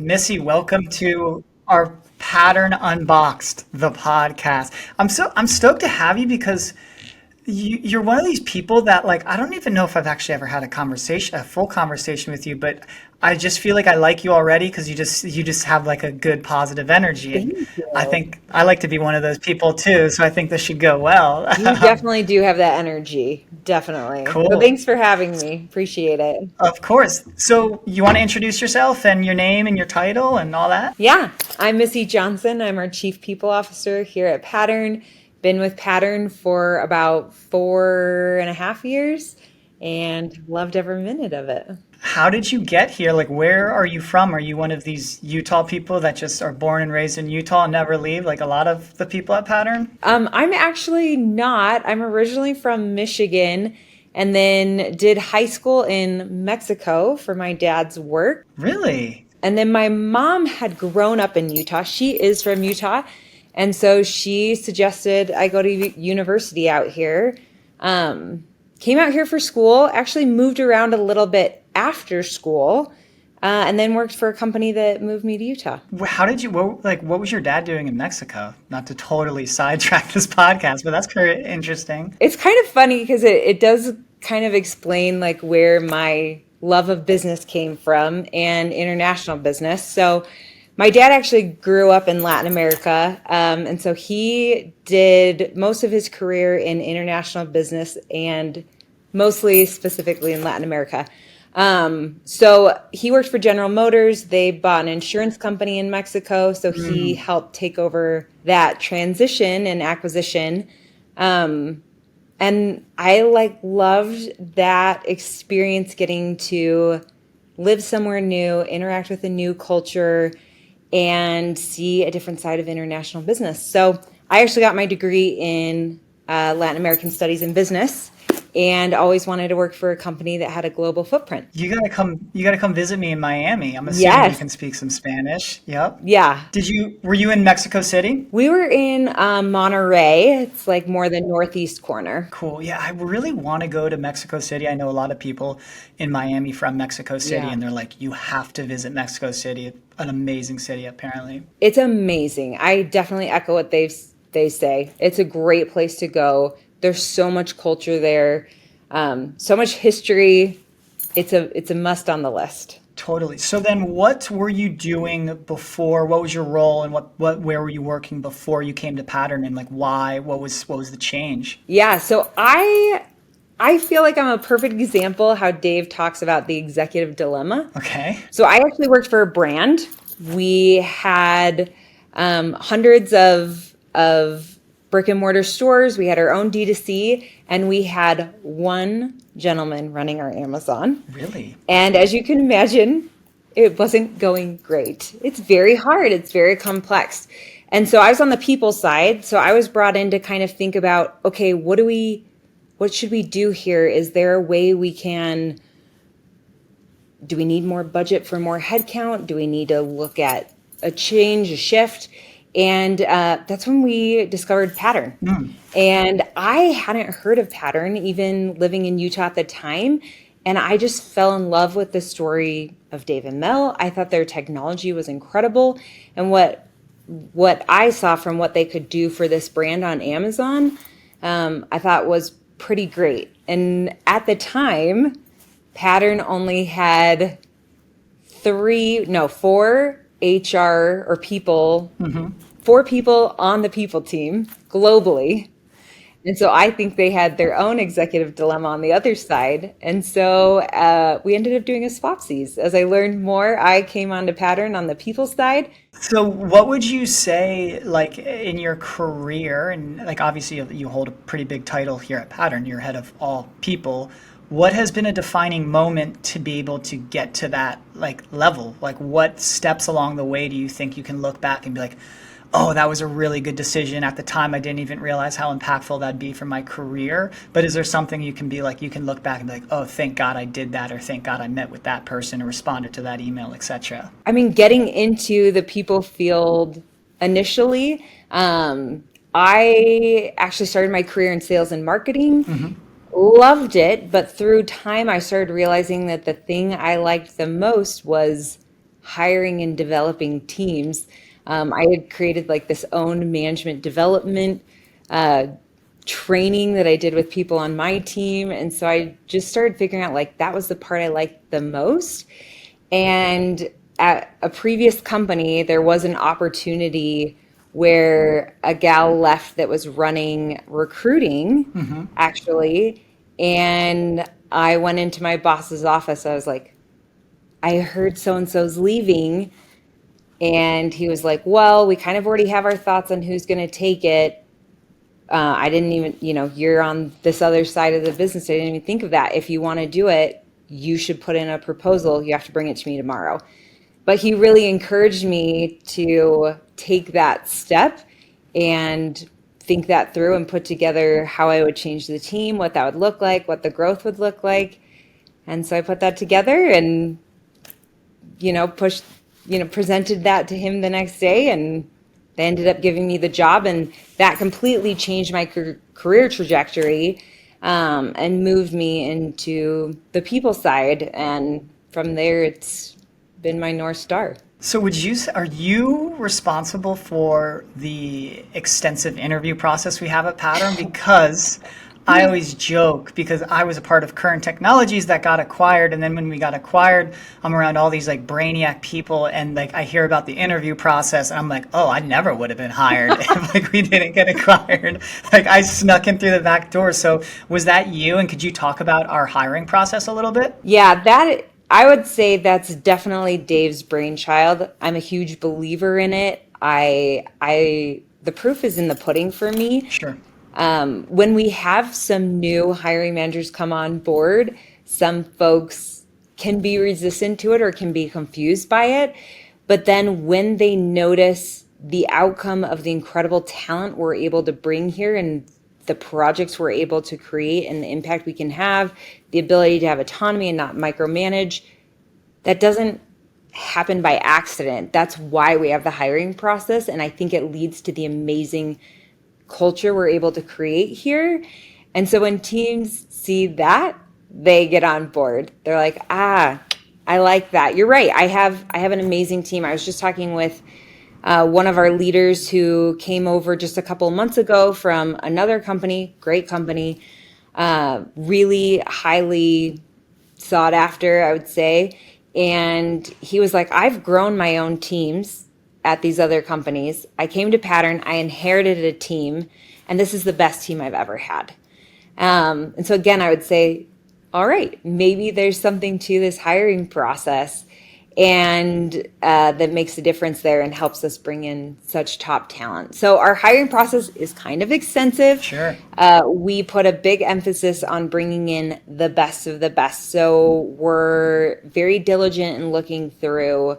Missy, welcome to our Pattern Unboxed, the podcast. I'm stoked to have you because you're one of these people that like I don't even know if I've actually ever had a full conversation with you, but I just feel like I like you already because you just have like a good positive energy, and Thank I you. think I like to be one of those people too. So I think this should go well. You definitely do have that energy. Definitely. So Cool. thanks for having me. Appreciate it. Of course. So you want to introduce yourself and your name and your title and all that? Yeah, I'm Missy Johnson. I'm our Chief People Officer here at Pattern. Been with Pattern for about 4.5 years and loved every minute of it. How did you get here? Like, where are you from? Are you one of these Utah people that just are born and raised in Utah and never leave, like a lot of the people at Pattern? I'm actually not. I'm originally from Michigan and then did high school in Mexico for my dad's work. Really? And then my mom had grown up in Utah. She is from Utah. And so she suggested I go to university out here. Came out here for school, actually moved around a little bit after school, and then worked for a company that moved me to Utah. How did you, what was your dad doing in Mexico? Not to totally sidetrack this podcast, but that's very interesting. It's kind of funny because it does kind of explain like where my love of business came from and international business. So my dad actually grew up in Latin America, and so he did most of his career in international business and mostly specifically in Latin America. So he worked for General Motors. They bought an insurance company in Mexico, so he helped take over that transition and acquisition. And I like loved that experience getting to live somewhere new, interact with a new culture, and see a different side of international business. So I actually got my degree in Latin American Studies and Business, and always wanted to work for a company that had a global footprint. You gotta come visit me in Miami. I'm assuming you Yes, can speak some Spanish. Yep. yeah. Were you in Mexico City? We were in Monterey. It's like more the northeast corner. Cool. Yeah, I really want to go to Mexico City. I know a lot of people in Miami from Mexico City, Yeah. and they're like, you have to visit Mexico City. An amazing city, apparently. It's amazing. I definitely echo what they say. It's a great place to go. There's so much culture there, so much history. It's a must on the list. Totally. So then what were you doing before? What was your role and where were you working before you came to Pattern, and like why? What was the change? Yeah, so I feel like I'm a perfect example how Dave talks about the executive dilemma. Okay. So I actually worked for a brand. We had hundreds of brick and mortar stores. We had our own D2C, and we had one gentleman running our Amazon. Really? And as you can imagine, it wasn't going great. It's very hard. It's very complex. And so I was on the people side. So I was brought in to kind of think about, okay, what should we do here? Is there a way we can, do we need more budget for more headcount? Do we need to look at a change, a shift? And that's when we discovered Pattern. And I hadn't heard of Pattern, even living in Utah at the time. And I just fell in love with the story of Dave and Mel. I thought their technology was incredible. And what I saw from what they could do for this brand on Amazon, I thought was pretty great. And at the time, Pattern only had four HR or people, four people on the people team globally. And so I think they had their own executive dilemma on the other side. And so we ended up doing a swapsies. As I learned more, I came onto Pattern on the people side. So what would you say, like in your career, and like obviously you hold a pretty big title here at Pattern, you're head of all people. What has been a defining moment to be able to get to that like level? Like what steps along the way do you think you can look back and be like, oh, that was a really good decision. At the time, I didn't even realize how impactful that'd be for my career. But is there something you can be like, you can look back and be like, oh, thank God I did that, or thank God I met with that person or responded to that email, etc. I mean, getting into the people field initially, I actually started my career in sales and marketing. Loved it, but through time, I started realizing that the thing I liked the most was hiring and developing teams. I had created like this own management development uh, training that I did with people on my team. And so I just started figuring out like that was the part I liked the most. And at a previous company, there was an opportunity where a gal left that was running recruiting, actually. And I went into my boss's office. I was like, I heard so and so's leaving. And he was like, well, we kind of already have our thoughts on who's going to take it. I didn't even, you're on this other side of the business. I didn't even think of that. If you want to do it, you should put in a proposal. You have to bring it to me tomorrow. But he really encouraged me to take that step and think that through and put together how I would change the team, what that would look like, what the growth would look like. And so I put that together and, pushed, presented that to him the next day, and they ended up giving me the job. And that completely changed my career trajectory, and moved me into the people side. And from there, it's been my North Star. So are you responsible for the extensive interview process we have at Pattern? Because I always joke, because I was a part of Current Technologies that got acquired, and then when we got acquired, I'm around all these like brainiac people, and like I hear about the interview process, and I'm like, oh, I never would have been hired if like we didn't get acquired. Like I snuck in through the back door. So was that you? And could you talk about our hiring process a little bit? Yeah, that I would say that's definitely Dave's brainchild. I'm a huge believer in it. The proof is in the pudding for me. Sure. When we have some new hiring managers come on board, some folks can be resistant to it or can be confused by it. But then when they notice the outcome of the incredible talent we're able to bring here and the projects we're able to create and the impact we can have, the ability to have autonomy and not micromanage, that doesn't happen by accident. That's why we have the hiring process. And I think it leads to the amazing culture we're able to create here. And so when teams see that, they get on board. They're like, I like that. You're right. I have an amazing team. I was just talking with one of our leaders who came over just a couple of months ago from another company, great company, really highly sought after, I would say. And he was like, I've grown my own teams at these other companies. I came to Pattern, I inherited a team, and this is the best team I've ever had. And so again, I would say, all right, maybe there's something to this hiring process, and that makes a difference there and helps us bring in such top talent. So our hiring process is kind of extensive. Sure. We put a big emphasis on bringing in the best of the best. So we're very diligent in looking through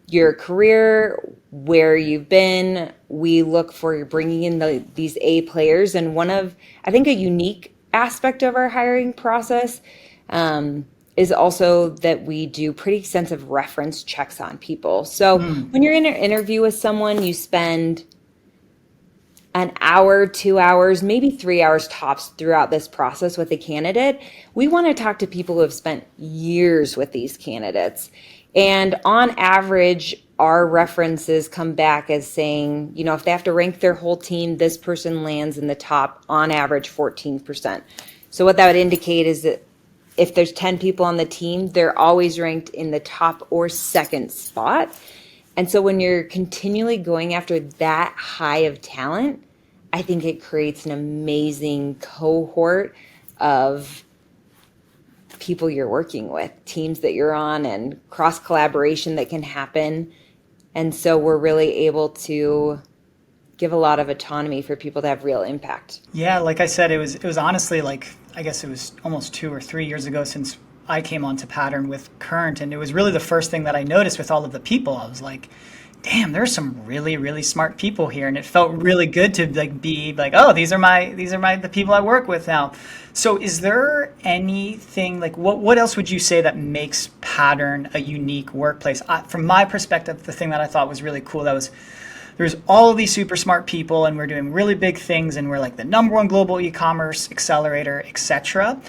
your career, where you've been. We look for bringing in these A players. And I think a unique aspect of our hiring process is also that we do pretty extensive reference checks on people. So when you're in an interview with someone, you spend an hour, 2 hours, maybe 3 hours tops throughout this process with a candidate. We want to talk to people who have spent years with these candidates. And on average, our references come back as saying, if they have to rank their whole team, this person lands in the top, on average, 14%. So what that would indicate is that if there's 10 people on the team, they're always ranked in the top or second spot. And so when you're continually going after that high of talent, I think it creates an amazing cohort of people you're working with, teams that you're on, and cross collaboration that can happen. And so we're really able to give a lot of autonomy for people to have real impact. Yeah, like I said, it was honestly like, I guess it was almost 2 or 3 years ago since I came onto Pattern with Current, and it was really the first thing that I noticed with all of the people. I was like, damn, there's some really, really smart people here, and it felt really good to be like, oh, these are the people I work with now. So is there anything like what else would you say that makes Pattern a unique workplace? From my perspective, the thing that I thought was really cool, there's all of these super smart people, and we're doing really big things, and we're like the #1 global e-commerce accelerator, etc.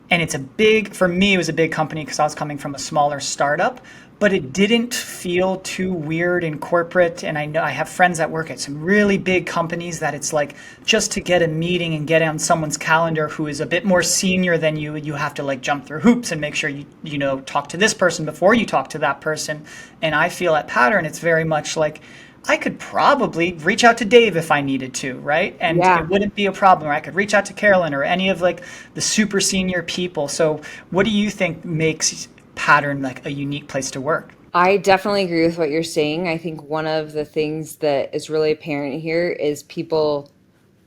and it's a big, for me, it was a big company because I was coming from a smaller startup, but it didn't feel too weird and corporate. And I know I have friends that work at some really big companies that it's like just to get a meeting and get on someone's calendar who is a bit more senior than you have to like jump through hoops and make sure you know, talk to this person before you talk to that person. And I feel at Pattern, it's very much like, I could probably reach out to Dave if I needed to, right? And Yeah. it wouldn't be a problem. Or I could reach out to Carolyn or any of like the super senior people. So what do you think makes Pattern like a unique place to work? I definitely agree with what you're saying. I think one of the things that is really apparent here is people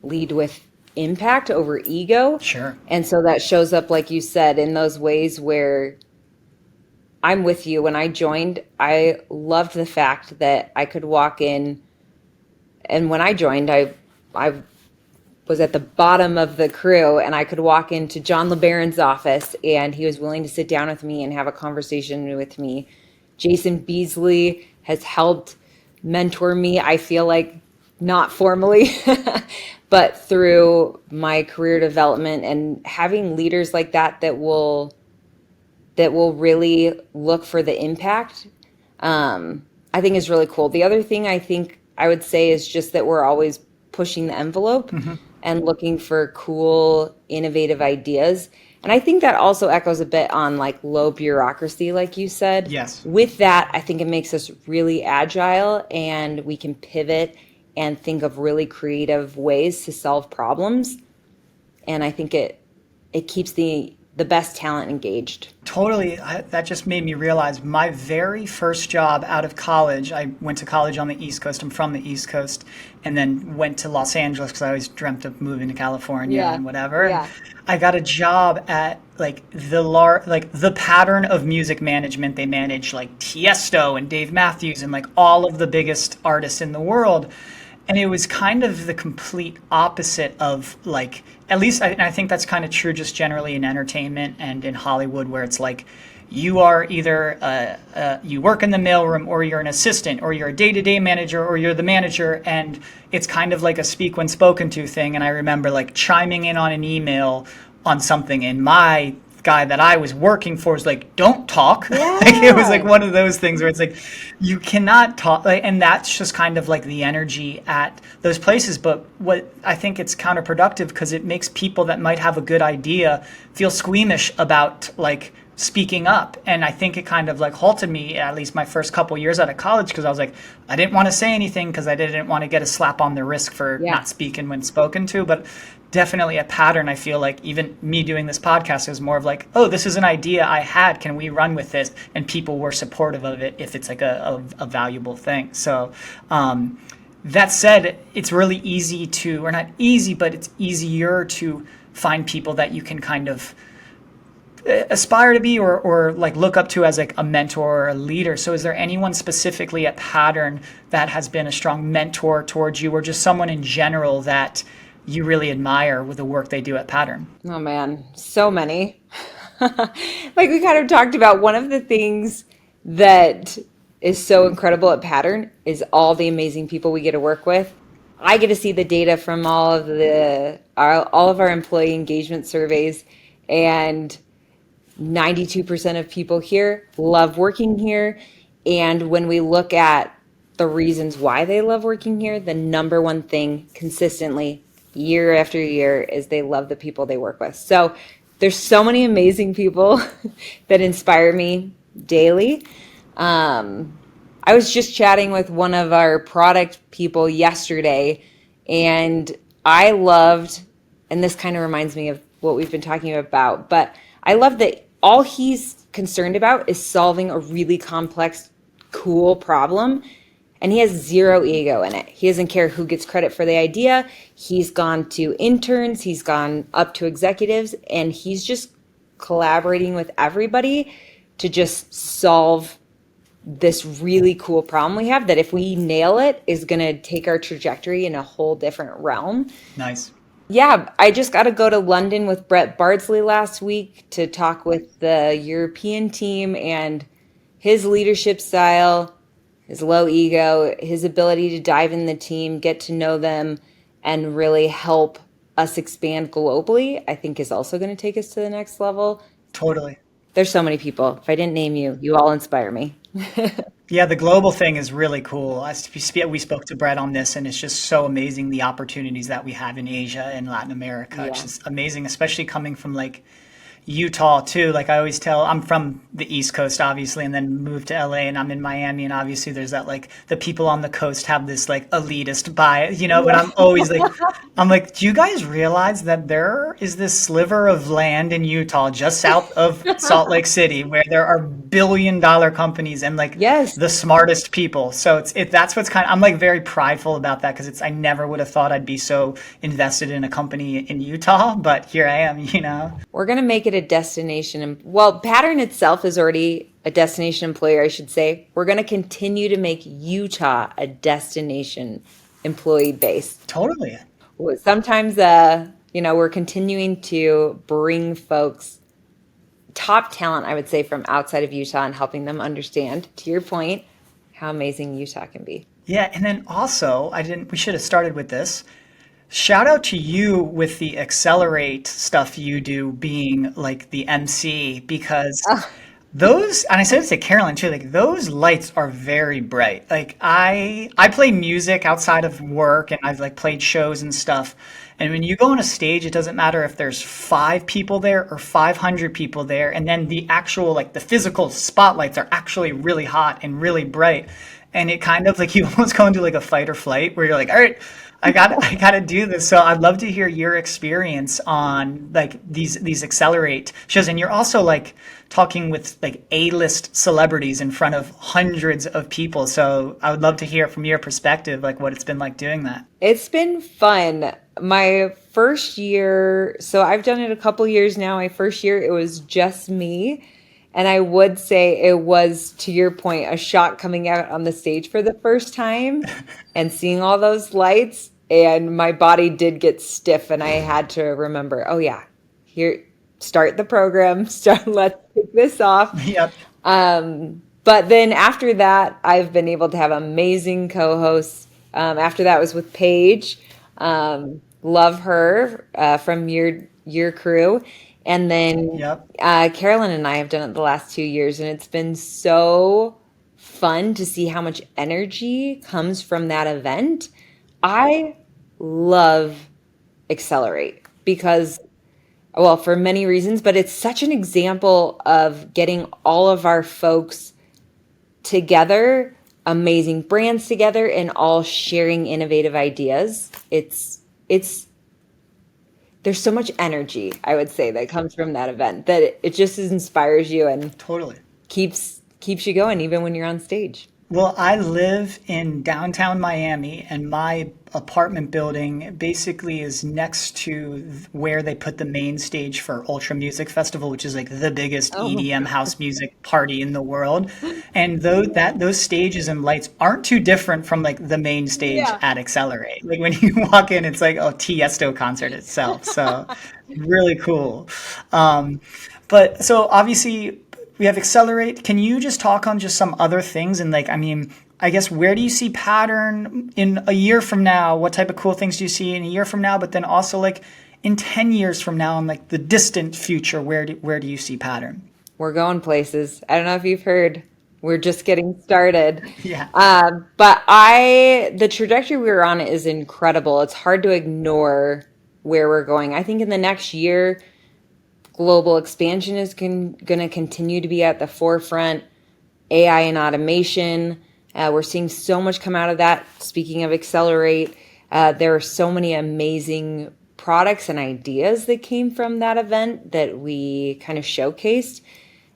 lead with impact over ego. Sure. And so that shows up, like you said, in those ways where I'm with you. When I joined, I loved the fact that I could walk in, and when I joined, I was at the bottom of the crew, and I could walk into John LeBaron's office and he was willing to sit down with me and have a conversation with me. Jason Beasley has helped mentor me, I feel like not formally, but through my career development, and having leaders like that will really look for the impact, I think is really cool. The other thing I think I would say is just that we're always pushing the envelope and looking for cool, innovative ideas. And I think that also echoes a bit on like low bureaucracy, like you said. Yes. With that, I think it makes us really agile and we can pivot and think of really creative ways to solve problems. And I think it keeps the best talent engaged. Totally. That just made me realize my very first job out of college, I went to college on the East Coast. I'm from the East Coast, and then went to Los Angeles because I always dreamt of moving to California Yeah. and whatever. Yeah. And I got a job at like the Pattern of music management. They manage like Tiesto and Dave Matthews and like all of the biggest artists in the world. And it was kind of the complete opposite of like, at least I think that's kind of true just generally in entertainment and in Hollywood, where it's like you are either you work in the mailroom, or you're an assistant, or you're a day-to-day manager, or you're the manager, and it's kind of like a speak when spoken to thing. And I remember like chiming in on an email on something, and my guy that I was working for was like, "Don't talk." Like, it was like one of those things where it's like you cannot talk, like, and that's just kind of like the energy at those places. But what I think it's counterproductive because it makes people that might have a good idea feel squeamish about like speaking up. And I think it kind of like halted me, at least my first couple years out of college, because I was like, I didn't want to say anything because I didn't want to get a slap on the wrist for Yeah. not speaking when spoken to. But definitely a pattern. I feel like even me doing this podcast is more of like, oh, this is an idea I had. Can we run with this? And people were supportive of it if it's like a valuable thing. So that said, it's really easy to, or not easy, but it's easier to find people that you can kind of aspire to be or like look up to as like a mentor or a leader. So is there anyone specifically at Pattern that has been a strong mentor towards you, or just someone in general that you really admire with the work they do at Pattern? Oh man, so many. Like we kind of talked about, one of the things that is so incredible at Pattern is all the amazing people we get to work with. I get to see the data from all of our employee engagement surveys, and 92% of people here love working here. And when we look at the reasons why they love working here, the number one thing consistently year after year is they love the people they work with. So there's so many amazing people that inspire me daily. I was just chatting with one of our product people yesterday, and I loved, and this kind of reminds me of what we've been talking about, but I love that all he's concerned about is solving a really complex, cool problem. And he has zero ego in it. He doesn't care who gets credit for the idea. He's gone to interns, he's gone up to executives, and he's just collaborating with everybody to just solve this really cool problem we have that, if we nail it, is going to take our trajectory in a whole different realm. Nice. Yeah, I just got to go to London with Brett Bardsley last week to talk with the European team, and his leadership style, his low ego, his ability to dive in the team, get to know them, and really help us expand globally, I think is also going to take us to the next level. Totally. There's so many people. If I didn't name you, you all inspire me. Yeah, the global thing is really cool. We spoke to Brett on this, and it's just so amazing the opportunities that we have in Asia and Latin America. It's Yeah. just amazing, especially coming from like Utah too. Like I always tell, I'm from the East Coast, obviously, and then moved to LA, and I'm in Miami, and obviously there's that like the people on the coast have this like elitist bias, but I'm always like, I'm like, do you guys realize that there is this sliver of land in Utah just south of Salt Lake City where there are billion-dollar companies and like Yes. the smartest people. So that's what's kind of, I'm like very prideful about that because I never would have thought I'd be so invested in a company in Utah, but here I am. We're going to make it a destination. Well, Pattern itself is already a destination employer, I should say. We're going to continue to make Utah a destination employee base. Totally. Sometimes, we're continuing to bring folks, top talent, I would say, from outside of Utah and helping them understand, to your point, how amazing Utah can be. Yeah, and then also, we should have started with this. Shout out to you with the Accelerate stuff you do being like the MC because those, and I said it to Carolyn too, like those lights are very bright. Like I play music outside of work and I've like played shows and stuff. And when you go on a stage, it doesn't matter if there's 5 people there or 500 people there. And then the actual, like the physical spotlights are actually really hot and really bright. And it kind of like you almost go into like a fight or flight where you're like, all right, I gotta do this. So I'd love to hear your experience on like these Accelerate shows. And you're also like talking with like A-list celebrities in front of hundreds of people. So I would love to hear from your perspective, like what it's been like doing that. It's been fun. My first year, so I've done it a couple years now. My first year, it was just me. And I would say it was, to your point, a shock coming out on the stage for the first time and seeing all those lights. And my body did get stiff, and I had to remember, oh yeah, here, start the program. Let's kick this off. Yep. But then after that, I've been able to have amazing co-hosts. After that was with Paige. Love her from your crew. And then Yep. Carolyn and I have done it the last 2 years, and it's been so fun to see how much energy comes from that event. I love Accelerate because, well, for many reasons, but it's such an example of getting all of our folks together, amazing brands together, and all sharing innovative ideas. There's so much energy, I would say, that comes from that event that it just inspires you and Totally. keeps you going even when you're on stage. Well, I live in downtown Miami, and my apartment building basically is next to where they put the main stage for Ultra Music Festival, which is like the biggest Oh, EDM house music party in the world. And those stages and lights aren't too different from like the main stage yeah. at Accelerate. Like when you walk in, it's like a Tiesto concert itself. So really cool. Um, but so obviously we have Accelerate. Can you just talk on just some other things? And like, I mean, I guess where do you see Pattern in a year from now? What type of cool things do you see in a year from now? But then also like in 10 years from now in like the distant future, where do you see Pattern? We're going places. I don't know if you've heard. We're just getting started. Yeah. But the trajectory we're on is incredible. It's hard to ignore where we're going. I think in the next year, global expansion is going to continue to be at the forefront. AI and automation. We're seeing so much come out of that. Speaking of Accelerate, there are so many amazing products and ideas that came from that event that we kind of showcased.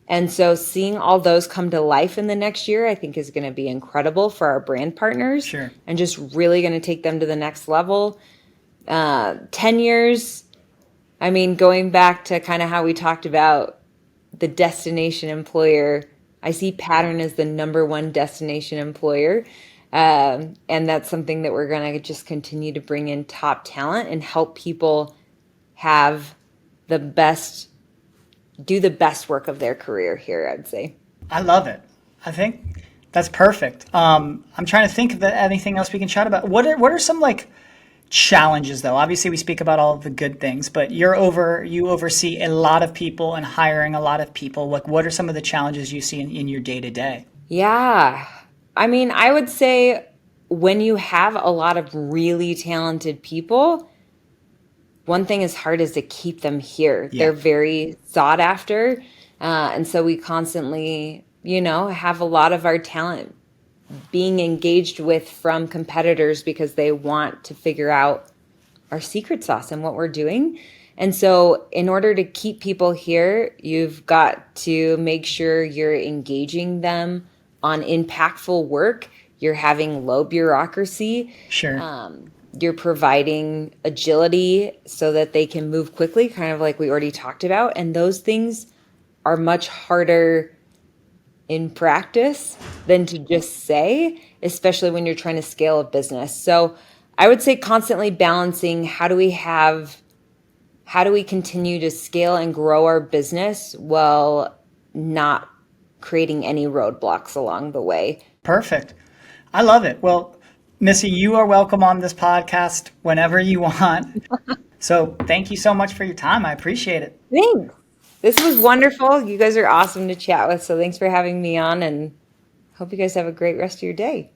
And so seeing all those come to life in the next year, I think is going to be incredible for our brand partners. Sure. And just really going to take them to the next level. 10 years, I mean, going back to kind of how we talked about the destination employer, I see Pattern as the #1 destination employer. And that's something that we're going to just continue to bring in top talent and help people have do the best work of their career here, I'd say. I love it. I think that's perfect. I'm trying to think of anything else we can chat about. What are some like challenges though? Obviously, we speak about all of the good things, but you oversee a lot of people and hiring a lot of people. Like, what are some of the challenges you see in your day to day? Yeah. I mean, I would say when you have a lot of really talented people, one thing is hard is to keep them here. Yeah, They're very sought after. And so we constantly, have a lot of our talent being engaged with from competitors because they want to figure out our secret sauce and what we're doing. And so, in order to keep people here, you've got to make sure you're engaging them on impactful work. You're having low bureaucracy. sure. You're providing agility so that they can move quickly, kind of like we already talked about. And those things are much harder in practice than to just say, especially when you're trying to scale a business. So I would say constantly balancing how do we continue to scale and grow our business while not creating any roadblocks along the way. Perfect. I love it. Well, Missy, you are welcome on this podcast whenever you want. So thank you so much for your time. I appreciate it. Thanks. This was wonderful. You guys are awesome to chat with. So thanks for having me on and hope you guys have a great rest of your day.